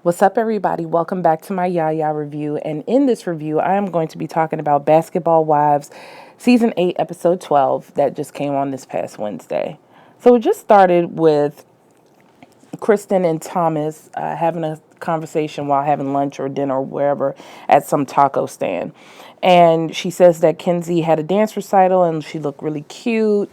What's up, everybody? Welcome back to my Yaya review. And in this review, I am going to be talking about Basketball Wives Season 8, Episode 12, that just came on this past Wednesday. So it just started with Kristen and Thomas having a conversation while having lunch or dinner or wherever at some taco stand. And she says that Kenzie had a dance recital and she looked really cute.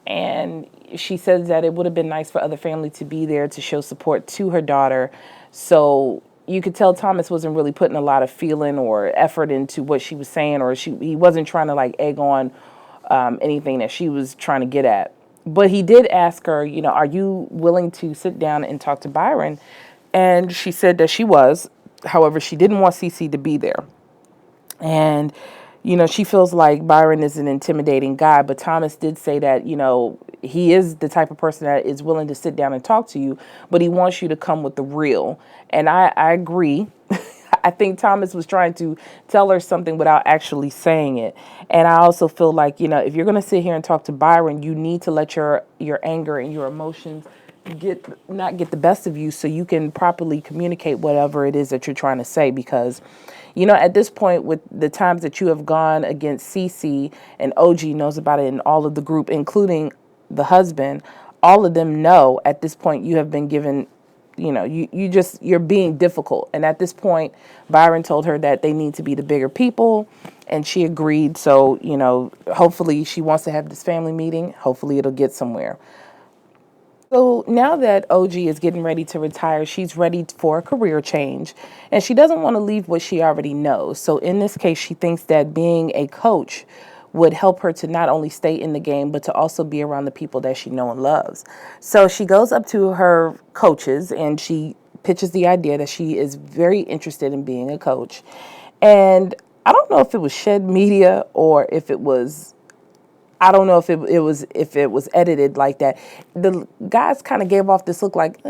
And she says that it would have been nice for other family to be there to show support to her daughter. So you could tell Thomas wasn't really putting a lot of feeling or effort into what she was saying, or he wasn't trying to like egg on anything that she was trying to get at. But he did ask her, are you willing to sit down and talk to Byron? And she said that she was. However, she didn't want Cece to be there. And, she feels like Byron is an intimidating guy. But Thomas did say that, he is the type of person that is willing to sit down and talk to you, but he wants you to come with the real. And I agree. I think Thomas was trying to tell her something without actually saying it. And I also feel like, if you're going to sit here and talk to Byron, you need to let your anger and your emotions not get the best of you so you can properly communicate whatever it is that you're trying to say. Because, at this point, with the times that you have gone against Cece, and OG knows about it, and all of the group, including the husband, all of them know at this point you have been given, you're being difficult. And at this point, Byron told her that they need to be the bigger people, and she agreed. So, hopefully she wants to have this family meeting. Hopefully it'll get somewhere. So now that OG is getting ready to retire, she's ready for a career change, and she doesn't want to leave what she already knows. So in this case, she thinks that being a coach would help her to not only stay in the game, but to also be around the people that she knows and loves. So she goes up to her coaches and she pitches the idea that she is very interested in being a coach. And I don't know if it was Shed Media or if it was, I don't know if it was edited like that. The guys kind of gave off this look like,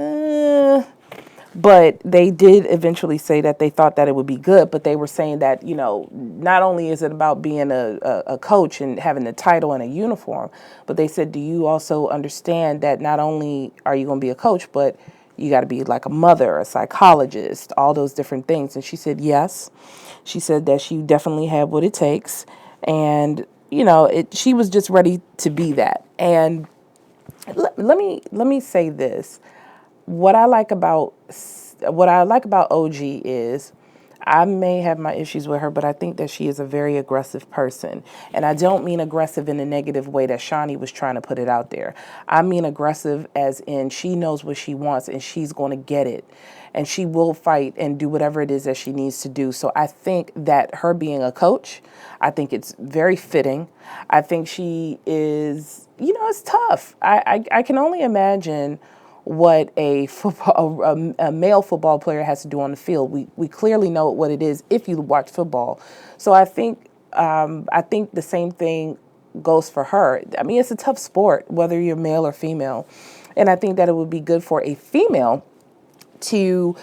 but they did eventually say that they thought that it would be good. But they were saying that, not only is it about being a coach and having a title and a uniform, but they said, do you also understand that not only are you going to be a coach, but you got to be like a mother, a psychologist, all those different things. And she said, yes. She said that she definitely had what it takes. And, she was just ready to be that. And let me say this. What I like about OG is I may have my issues with her, but I think that she is a very aggressive person. And I don't mean aggressive in a negative way that Shawnee was trying to put it out there. I mean aggressive as in she knows what she wants and she's going to get it. And she will fight and do whatever it is that she needs to do. So I think that her being a coach, I think it's very fitting. I think she is, it's tough. I can only imagine what a male football player has to do on the field. We clearly know what it is if you watch football. So I think the same thing goes for her. I mean, it's a tough sport, whether you're male or female, and I think that it would be good for a female to.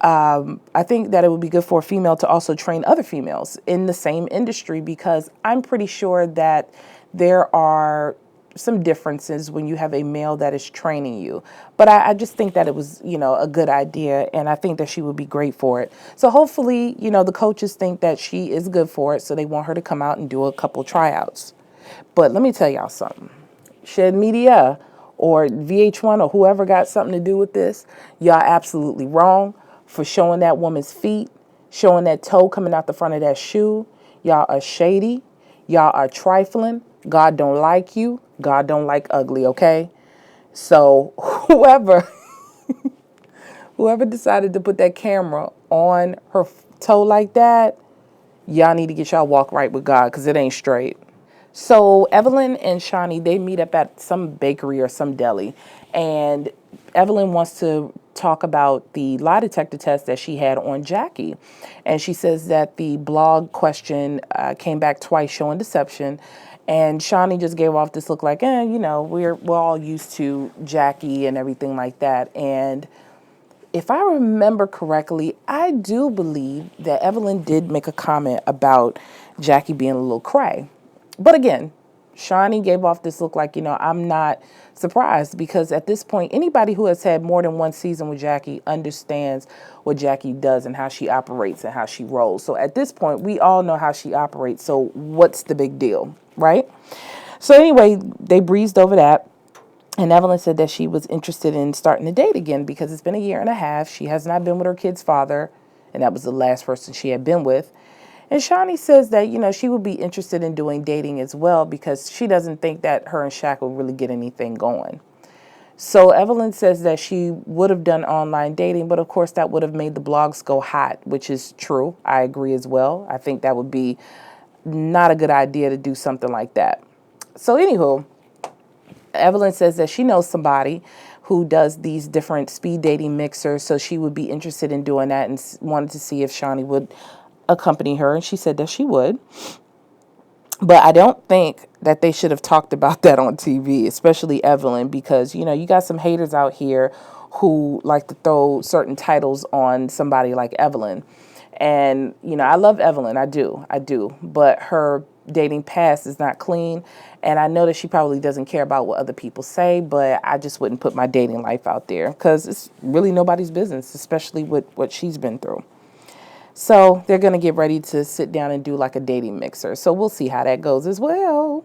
I think that it would be good for a female to also train other females in the same industry, because I'm pretty sure that there are some differences when you have a male that is training you. But I just think that it was, a good idea, and I think that she would be great for it. So hopefully, the coaches think that she is good for it, so they want her to come out and do a couple tryouts. But let me tell y'all something. Shed Media or VH1 or whoever got something to do with this, y'all absolutely wrong for showing that woman's feet, showing that toe coming out the front of that shoe. Y'all are shady. Y'all are trifling. God don't like you. God don't like ugly, okay? So whoever decided to put that camera on her toe like that, y'all need to get y'all walk right with God, because it ain't straight. So Evelyn and Shawnee, they meet up at some bakery or some deli, and Evelyn wants to talk about the lie detector test that she had on Jackie. And she says that the blog question came back twice showing deception. And Shawnee just gave off this look like, we're all used to Jackie and everything like that. And if I remember correctly, I do believe that Evelyn did make a comment about Jackie being a little cray. But again, Shawnee gave off this look like, I'm not surprised, because at this point, anybody who has had more than one season with Jackie understands what Jackie does and how she operates and how she rolls. So at this point, we all know how she operates. So what's the big deal, right? So anyway, they breezed over that. And Evelyn said that she was interested in starting to date again because it's been a year and a half. She has not been with her kid's father, and that was the last person she had been with. And Shawnee says that, she would be interested in doing dating as well because she doesn't think that her and Shaq will really get anything going. So Evelyn says that she would have done online dating, but of course that would have made the blogs go hot, which is true. I agree as well. I think that would be not a good idea to do something like that. So anywho, Evelyn says that she knows somebody who does these different speed dating mixers, so she would be interested in doing that and wanted to see if Shawnee would accompany her, and she said that she would. But I don't think that they should have talked about that on TV, especially Evelyn, because, you got some haters out here who like to throw certain titles on somebody like Evelyn. And, I love Evelyn. I do. But her dating past is not clean. And I know that she probably doesn't care about what other people say, but I just wouldn't put my dating life out there because it's really nobody's business, especially with what she's been through. So they're going to get ready to sit down and do like a dating mixer. So we'll see how that goes as well.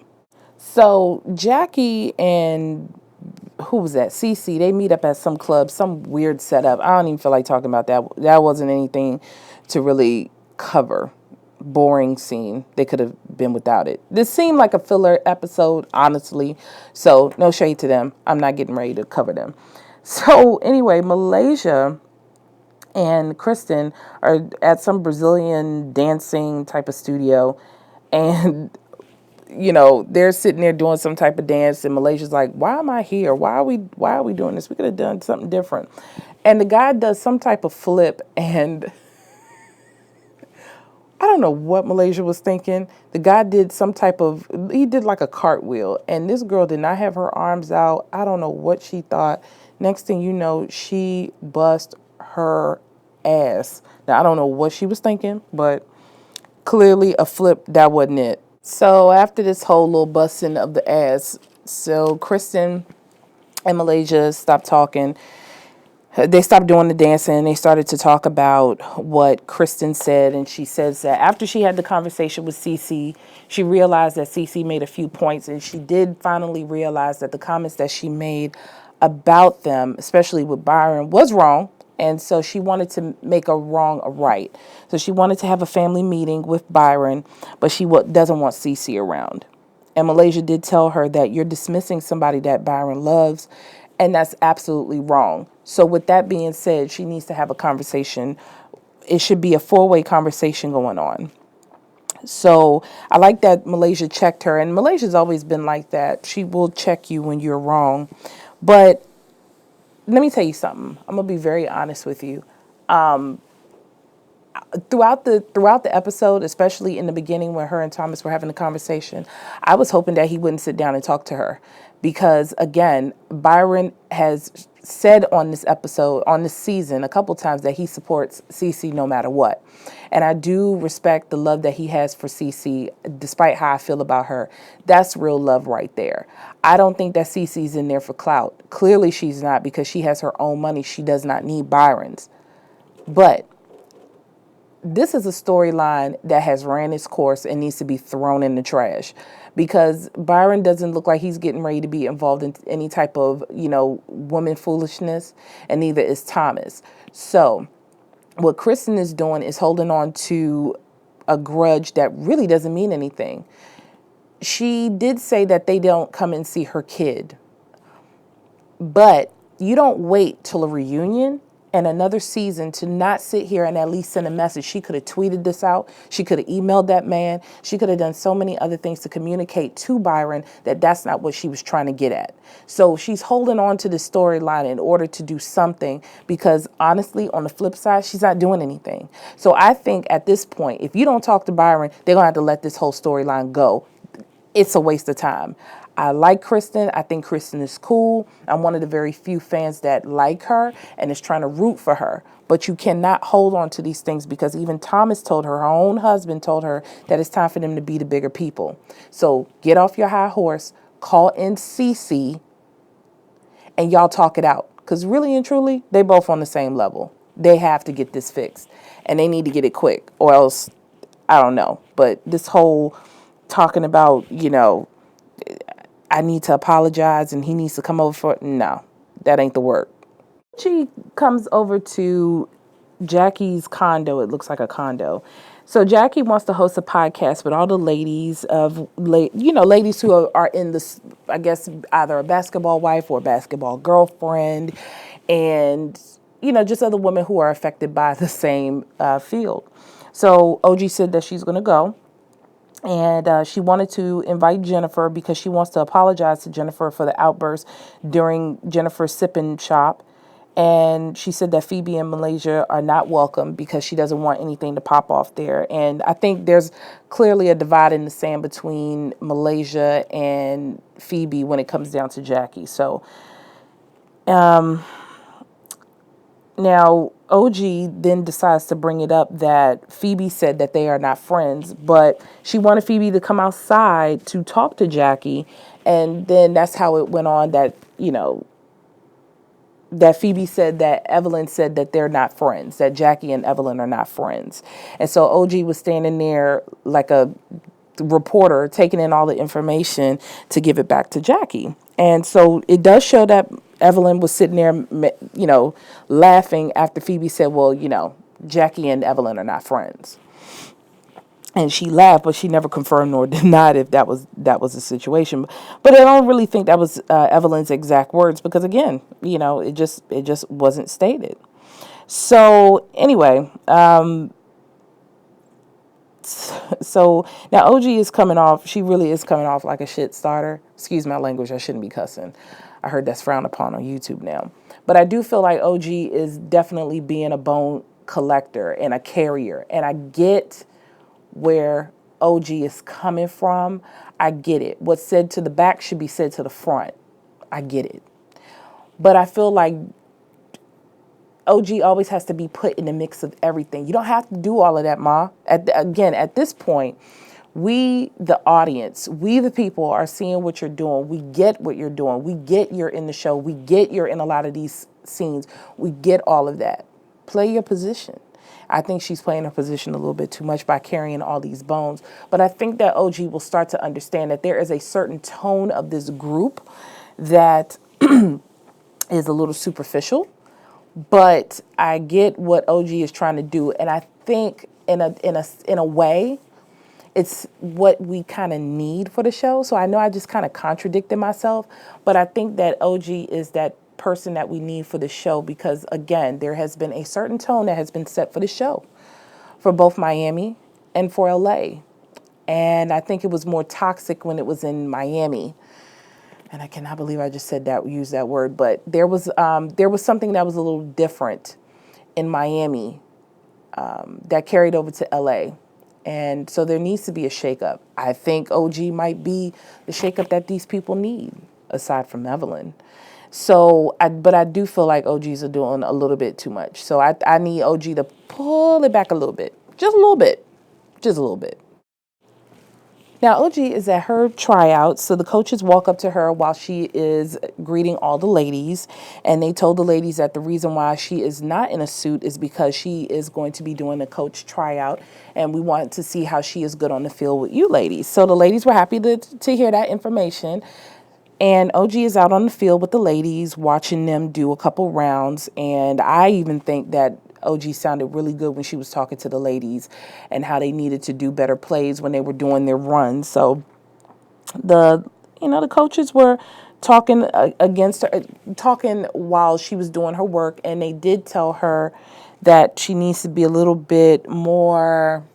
So Jackie and who was that? Cece, they meet up at some club, some weird setup. I don't even feel like talking about that. That wasn't anything to really cover. Boring scene. They could have been without it. This seemed like a filler episode, honestly. So no shade to them. I'm not getting ready to cover them. So anyway, Malaysia and Kristen are at some Brazilian dancing type of studio, and they're sitting there doing some type of dance, and Malaysia's like, why am I here? Why are we doing this? We could have done something different. And the guy does some type of flip, and I don't know what Malaysia was thinking. The guy did he did like a cartwheel, and this girl did not have her arms out. I don't know what she thought. Next thing you know, she bust her ass. Now, I don't know what she was thinking, but clearly a flip, that wasn't it. So after this whole little busting of the ass, so Kristen and Malaysia stopped talking. They stopped doing the dancing and they started to talk about what Kristen said. And she says that after she had the conversation with Cece, she realized that Cece made a few points, and she did finally realize that the comments that she made about them, especially with Byron, was wrong. And so she wanted to make a wrong a right. So she wanted to have a family meeting with Byron, but she doesn't want Cece around. And Malaysia did tell her that you're dismissing somebody that Byron loves, and that's absolutely wrong. So with that being said, she needs to have a conversation. It should be a four-way conversation going on. So I like that Malaysia checked her, and Malaysia's always been like that. She will check you when you're wrong. But let me tell you something. I'm going to be very honest with you. Throughout the episode, especially in the beginning when her and Thomas were having a conversation, I was hoping that he wouldn't sit down and talk to her. Because, again, Byron has said on this episode, on this season, a couple times that he supports Cece no matter what. And I do respect the love that he has for Cece, despite how I feel about her. That's real love right there. I don't think that Cece's in there for clout. Clearly she's not, because she has her own money. She does not need Byron's. But this is a storyline that has ran its course and needs to be thrown in the trash, because Byron doesn't look like he's getting ready to be involved in any type of, woman foolishness, and neither is Thomas. So what Kristen is doing is holding on to a grudge that really doesn't mean anything. She did say that they don't come and see her kid, but you don't wait till a reunion and another season to not sit here and at least send a message. She could have tweeted this out. She could have emailed that man. She could have done so many other things to communicate to Byron that that's not what she was trying to get at. So she's holding on to this storyline in order to do something, because honestly, on the flip side, she's not doing anything. So I think at this point, if you don't talk to Byron, they're going to have to let this whole storyline go. It's a waste of time. I like Kristen. I think Kristen is cool. I'm one of the very few fans that like her and is trying to root for her. But you cannot hold on to these things because even Thomas told her own husband told her that it's time for them to be the bigger people. So get off your high horse, call in Cece, and y'all talk it out. Because really and truly, they both on the same level. They have to get this fixed. And they need to get it quick. Or else, I don't know. But this whole talking about, I need to apologize and he needs to come over for it. No, that ain't the work. She comes over to Jackie's condo. It looks like a condo. So Jackie wants to host a podcast with all the ladies ladies who are in this, I guess, either a basketball wife or a basketball girlfriend, and just other women who are affected by the same field. So OG said that she's going to go. And she wanted to invite Jennifer because she wants to apologize to Jennifer for the outburst during Jennifer's sipping shop. And she said that Phoebe and Malaysia are not welcome because she doesn't want anything to pop off there. And I think there's clearly a divide in the sand between Malaysia and Phoebe when it comes down to Jackie. So now, OG then decides to bring it up that Phoebe said that they are not friends, but she wanted Phoebe to come outside to talk to Jackie. And then that's how it went on that Phoebe said that Evelyn said that they're not friends, that Jackie and Evelyn are not friends. And so OG was standing there like a reporter taking in all the information to give it back to Jackie. And so it does show that Evelyn was sitting there, laughing after Phoebe said, well, Jackie and Evelyn are not friends. And she laughed, but she never confirmed nor denied if that was the situation. But I don't really think that was Evelyn's exact words because, again, it just wasn't stated. So anyway, so now OG is coming off. She really is coming off like a shit starter. Excuse my language. I shouldn't be cussing. I heard that's frowned upon on YouTube now. But I do feel like OG is definitely being a bone collector and a carrier. And I get where OG is coming from. I get it. What's said to the back should be said to the front. I get it. But I feel like OG always has to be put in the mix of everything. You don't have to do all of that, Ma. At this point, we, the audience, we, the people, are seeing what you're doing. We get what you're doing. We get you're in the show. We get you're in a lot of these scenes. We get all of that. Play your position. I think she's playing her position a little bit too much by carrying all these bones. But I think that OG will start to understand that there is a certain tone of this group that is a little superficial. But I get what OG is trying to do. And I think in a way, it's what we kind of need for the show. So I know I just kind of contradicted myself, but I think that OG is that person that we need for the show because, again, there has been a certain tone that has been set for the show for both Miami and for LA. And I think it was more toxic when it was in Miami. And I cannot believe I just said that, used that word, but there was something that was a little different in Miami that carried over to LA. And so there needs to be a shakeup. I think OG might be the shakeup that these people need, aside from Evelyn. So, but I do feel like OGs are doing a little bit too much. So I need OG to pull it back a little bit. Just a little bit. Just a little bit. Now, OG is at her tryout, so the coaches walk up to her while she is greeting all the ladies, and they told the ladies that the reason why she is not in a suit is because she is going to be doing a coach tryout, and we want to see how she is good on the field with you ladies. So the ladies were happy to hear that information, and OG is out on the field with the ladies, watching them do a couple rounds, and I even think that OG sounded really good when she was talking to the ladies and how they needed to do better plays when they were doing their runs. So the coaches were talking against her, talking while she was doing her work, and they did tell her that she needs to be a little bit more,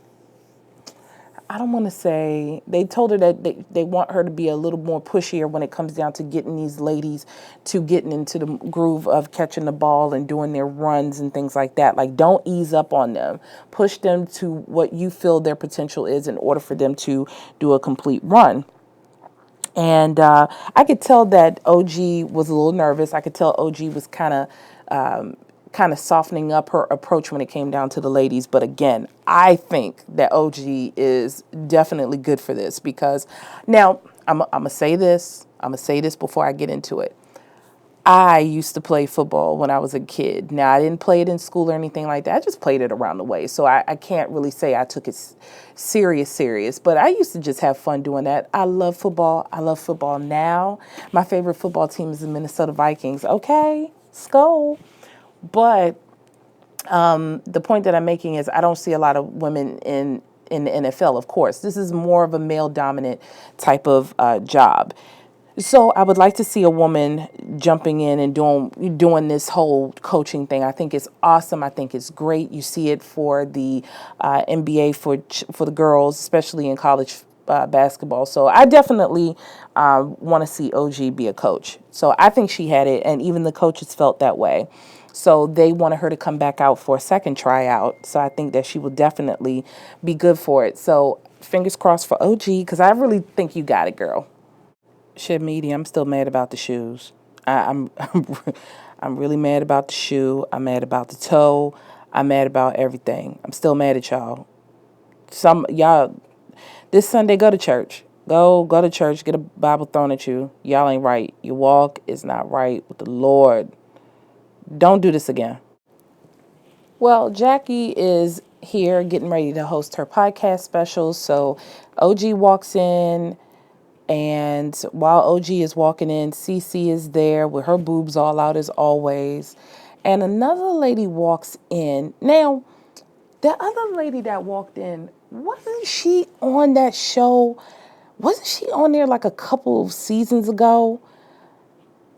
I don't want to say, they told her that they want her to be a little more pushier when it comes down to getting these ladies to getting into the groove of catching the ball and doing their runs and things like that. Like, don't ease up on them. Push them to what you feel their potential is in order for them to do a complete run. And I could tell that OG was a little nervous. I could tell OG was kind of softening up her approach when it came down to the ladies. But again, I think that OG is definitely good for this because now I'm gonna say this. I'm gonna say this before I get into it. I used to play football when I was a kid. Now, I didn't play it in school or anything like that. I just played it around the way. So I can't really say I took it serious. But I used to just have fun doing that. I love football. I love football now. My favorite football team is the Minnesota Vikings. Okay, Skol. But the point that I'm making is I don't see a lot of women in the NFL, of course. This is more of a male dominant type of job. So I would like to see a woman jumping in and doing this whole coaching thing. I think it's awesome. I think it's great. You see it for the NBA for the girls, especially in college basketball. So I definitely want to see OG be a coach. So I think she had it, and even the coaches felt that way. So they wanted her to come back out for a second tryout. So I think that she will definitely be good for it. So fingers crossed for OG because I really think you got it, girl. Shit, media. I'm still mad about the shoes. I'm really mad about the shoe. I'm mad about the toe. I'm mad about everything. I'm still mad at y'all. Some y'all this Sunday go to church. Go to church. Get a Bible thrown at you. Y'all ain't right. Your walk is not right with the Lord. Don't do this again. Well, Jackie is here getting ready to host her podcast special. So OG walks in. And while OG is walking in, Cece is there with her boobs all out as always. And another lady walks in. Now, the other lady that walked in, wasn't she on that show? Wasn't she on there like a couple of seasons ago?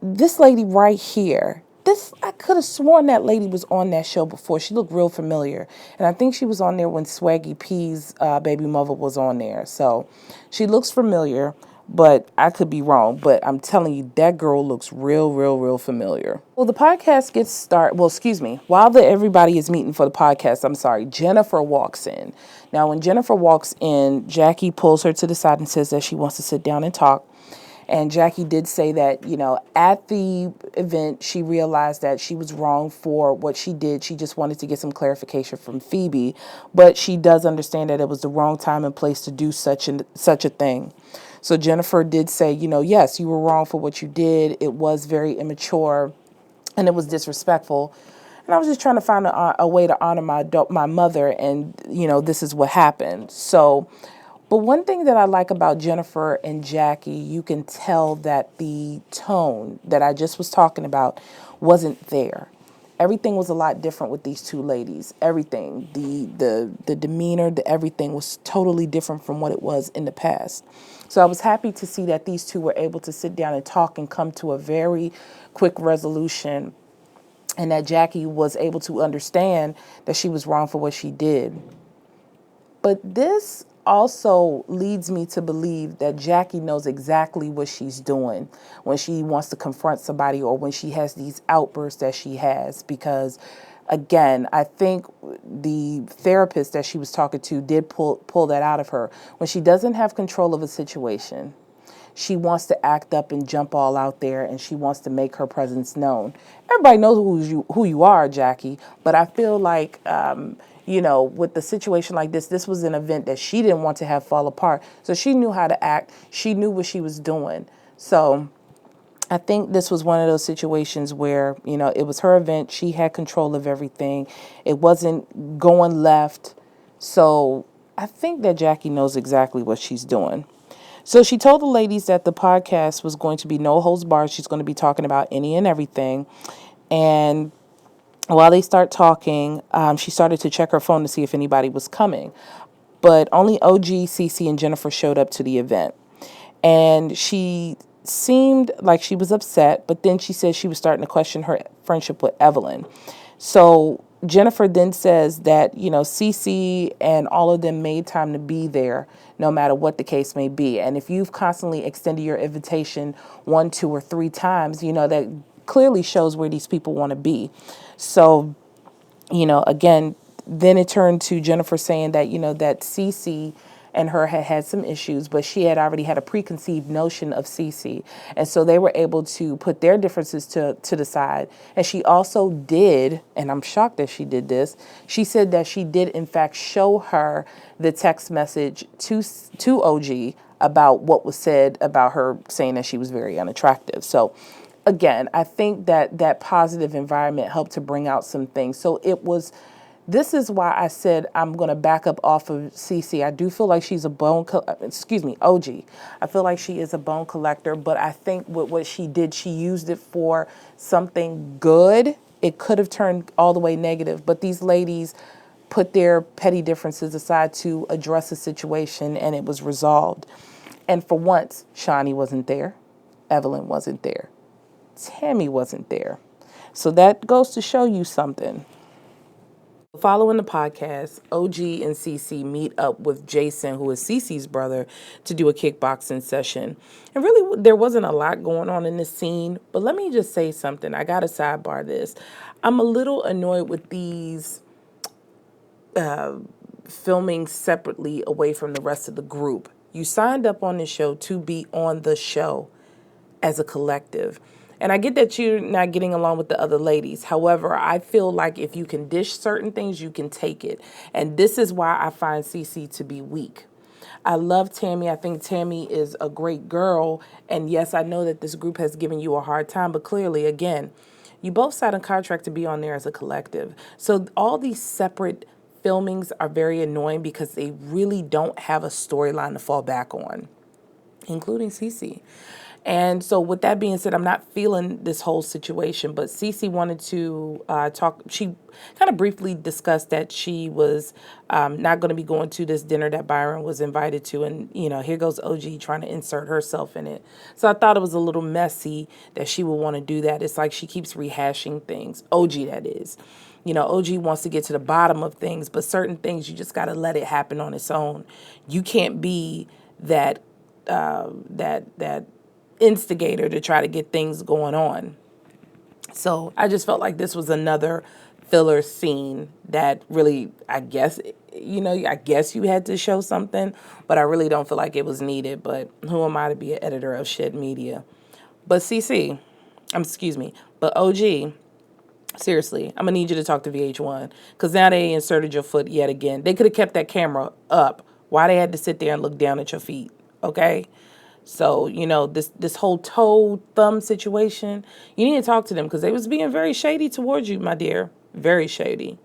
This lady right here. This I could have sworn that lady was on that show before. She looked real familiar. And I think she was on there when Swaggy P's baby mother was on there. So she looks familiar, but I could be wrong. But I'm telling you, that girl looks real familiar. Well, the podcast gets started. Well, excuse me. While everybody is meeting for the podcast, I'm sorry, Jennifer walks in. Now, when Jennifer walks in, Jackie pulls her to the side and says that she wants to sit down and talk. And Jackie did say that, at the event, she realized that she was wrong for what she did. She just wanted to get some clarification from Phoebe. But she does understand that it was the wrong time and place to do such a thing. So Jennifer did say, yes, you were wrong for what you did. It was very immature and it was disrespectful. And I was just trying to find a way to honor my mother. And, this is what happened. So, but one thing that I like about Jennifer and Jackie, you can tell that the tone that I just was talking about wasn't there. Everything was a lot different with these two ladies. Everything, the demeanor, everything was totally different from what it was in the past. So I was happy to see that these two were able to sit down and talk and come to a very quick resolution, and that Jackie was able to understand that she was wrong for what she did. But this also leads me to believe that Jackie knows exactly what she's doing when she wants to confront somebody or when she has these outbursts that she has. Because, again, I think the therapist that she was talking to did pull that out of her. When she doesn't have control of a situation, she wants to act up and jump all out there, and she wants to make her presence known. Everybody knows who you are, Jackie, but I feel like, with the situation like this was an event that she didn't want to have fall apart. So she knew how to act. She knew what she was doing. So I think this was one of those situations where, it was her event. She had control of everything. It wasn't going left. So I think that Jackie knows exactly what she's doing. So she told the ladies that the podcast was going to be no holds barred. She's going to be talking about any and everything. And while they start talking, she started to check her phone to see if anybody was coming. But only OG, Cece, and Jennifer showed up to the event. And she seemed like she was upset, but then she said she was starting to question her friendship with Evelyn. So Jennifer then says that, Cece and all of them made time to be there no matter what the case may be. And if you've constantly extended your invitation 1, 2, or 3 times, that clearly shows where these people want to be. So, again, then it turned to Jennifer saying that, that Cece and her had had some issues, but she had already had a preconceived notion of Cece. And so they were able to put their differences to the side. And she also did, and I'm shocked that she did this, she said that she did in fact show her the text message to OG about what was said about her, saying that she was very unattractive. So again, I think that that positive environment helped to bring out some things. So this is why I said I'm going to back up off of Cece. I do feel like she's OG. I feel like she is a bone collector, but I think with what she did, she used it for something good. It could have turned all the way negative, but these ladies put their petty differences aside to address the situation, and it was resolved. And for once, Shawnee wasn't there. Evelyn wasn't there. Tammy wasn't there. So that goes to show you something. Following the podcast, OG and Cece meet up with Jason, who is Cece's brother, to do a kickboxing session. And really, there wasn't a lot going on in this scene, but let me just say something. I got to sidebar this. I'm a little annoyed with these filming separately away from the rest of the group. You signed up on the show to be on the show as a collective. And I get that you're not getting along with the other ladies. However, I feel like if you can dish certain things, you can take it. And this is why I find Cece to be weak. I love Tammy. I think Tammy is a great girl. And yes, I know that this group has given you a hard time, but clearly, again, you both signed a contract to be on there as a collective. So all these separate filmings are very annoying because they really don't have a storyline to fall back on, including Cece. And so with that being said, I'm not feeling this whole situation, but Cece wanted to talk. She kind of briefly discussed that she was not going to be going to this dinner that Byron was invited to. And, here goes OG trying to insert herself in it. So I thought it was a little messy that she would want to do that. It's like she keeps rehashing things. OG, that is. OG wants to get to the bottom of things, but certain things you just got to let it happen on its own. You can't be that instigator to try to get things going on. So I just felt like this was another filler scene that really, I guess you had to show something, but I really don't feel like it was needed. But who am I to be an editor of Shed Media? But but OG, seriously, I'm gonna need you to talk to VH1 because now they inserted your foot yet again. They could have kept that camera up. Why they had to sit there and look down at your feet? Okay. So, this whole toe thumb situation, you need to talk to them because they was being very shady towards you, my dear. Very shady.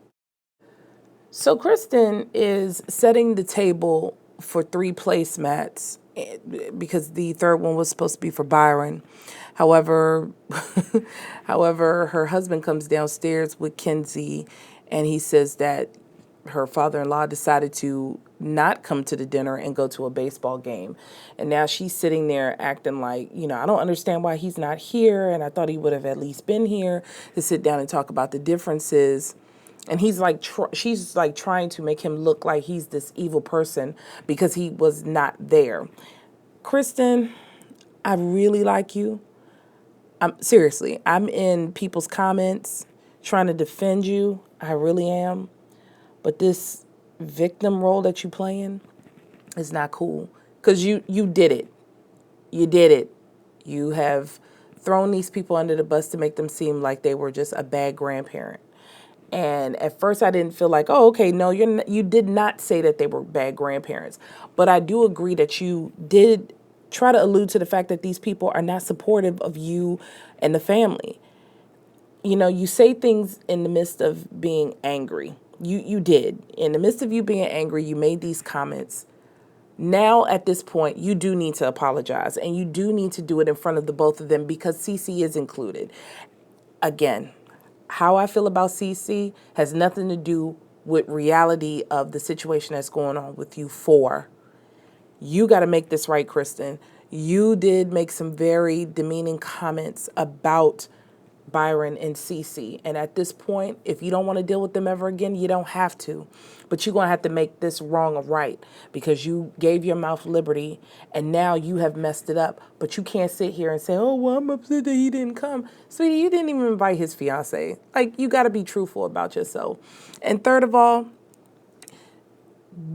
So Kristen is setting the table for 3 placemats because the third one was supposed to be for Byron. However, her husband comes downstairs with Kenzie and he says that her father-in-law decided to not come to the dinner and go to a baseball game. And now she's sitting there acting like, I don't understand why he's not here. And I thought he would have at least been here to sit down and talk about the differences. And he's like, she's like trying to make him look like he's this evil person because he was not there. Kristen, I really like you. Seriously, I'm in people's comments trying to defend you. I really am. But this victim role that you playing is not cool because you did it. You did it. You have thrown these people under the bus to make them seem like they were just a bad grandparent. And at first I didn't feel like, oh, okay, no, you did not say that they were bad grandparents. But I do agree that you did try to allude to the fact that these people are not supportive of you and the family. You say things in the midst of being angry. You did. In the midst of you being angry, you made these comments. Now, at this point, you do need to apologize. And you do need to do it in front of the both of them because Cece is included. Again, how I feel about Cece has nothing to do with reality of the situation that's going on with you four. You got to make this right, Kristen. You did make some very demeaning comments about Byron and Cece. And at this point, if you don't want to deal with them ever again, you don't have to. But you're going to have to make this wrong or right because you gave your mouth liberty and now you have messed it up. But you can't sit here and say, oh, well, I'm upset that he didn't come. Sweetie, you didn't even invite his fiance. Like, you got to be truthful about yourself. And third of all,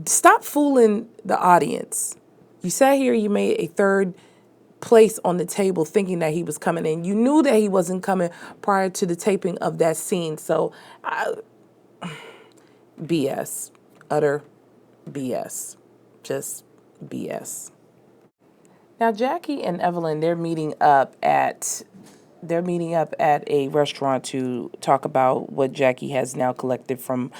Stop fooling the audience. You sat here, you made a third place on the table thinking that he was coming in. You knew that he wasn't coming prior to the taping of that scene. So, BS. Utter BS. Just BS. Now Jackie and Evelyn, they're meeting up at a restaurant to talk about what Jackie has now collected from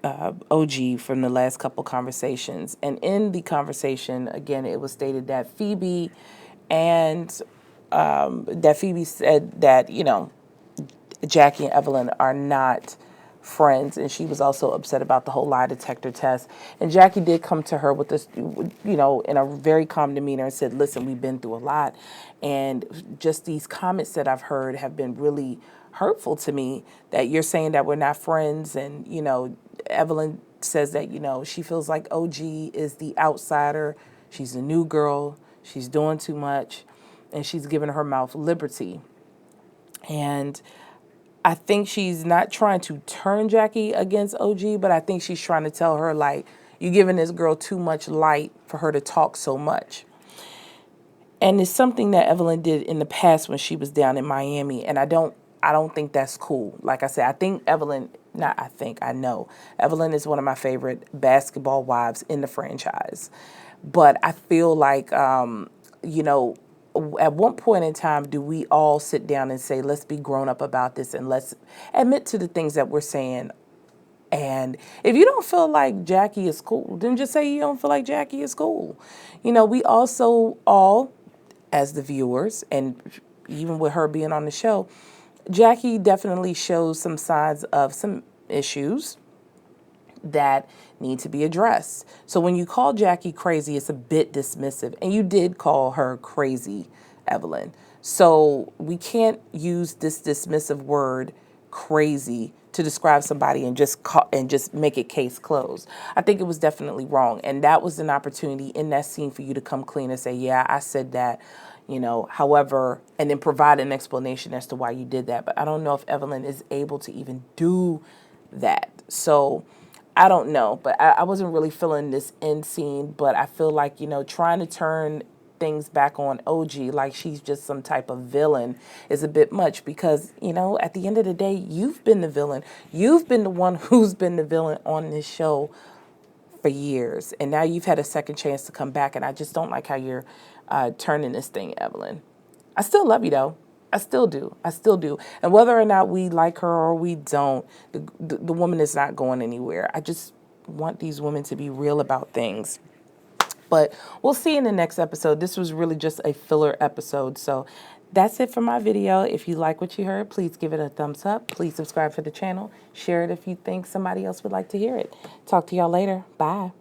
OG from the last couple conversations. And in the conversation, again, it was stated that and Phoebe said that, Jackie and Evelyn are not friends, and she was also upset about the whole lie detector test. And Jackie did come to her with this, in a very calm demeanor and said, listen, we've been through a lot, and just these comments that I've heard have been really hurtful to me, that you're saying that we're not friends. And, Evelyn says that, she feels like OG is the outsider. She's a new girl. She's doing too much, and she's giving her mouth liberty. And I think she's not trying to turn Jackie against OG, but I think she's trying to tell her, like, you're giving this girl too much light for her to talk so much. And it's something that Evelyn did in the past when she was down in Miami, and I don't think that's cool. Like I said, I know Evelyn is one of my favorite basketball wives in the franchise. But I feel like, at one point in time, do we all sit down and say, let's be grown up about this and let's admit to the things that we're saying? And if you don't feel like Jackie is cool, then just say you don't feel like Jackie is cool. We also all, as the viewers, and even with her being on the show, Jackie definitely shows some signs of some issues that need to be addressed. So when you call Jackie crazy, it's a bit dismissive. And you did call her crazy, Evelyn. So we can't use this dismissive word crazy to describe somebody and just make it case closed. I think it was definitely wrong. And that was an opportunity in that scene for you to come clean and say, yeah, I said that. However, and then provide an explanation as to why you did that. But I don't know if Evelyn is able to even do that. So I don't know, but I wasn't really feeling this end scene. But I feel like, trying to turn things back on OG like she's just some type of villain is a bit much, because, at the end of the day, you've been the villain. You've been the one who's been the villain on this show for years. And now you've had a second chance to come back. And I just don't like how you're turning this thing, Evelyn. I still love you, though. I still do. I still do. And whether or not we like her or we don't, the woman is not going anywhere. I just want these women to be real about things. But we'll see in the next episode. This was really just a filler episode. So that's it for my video. If you like what you heard, please give it a thumbs up. Please subscribe for the channel. Share it if you think somebody else would like to hear it. Talk to y'all later. Bye.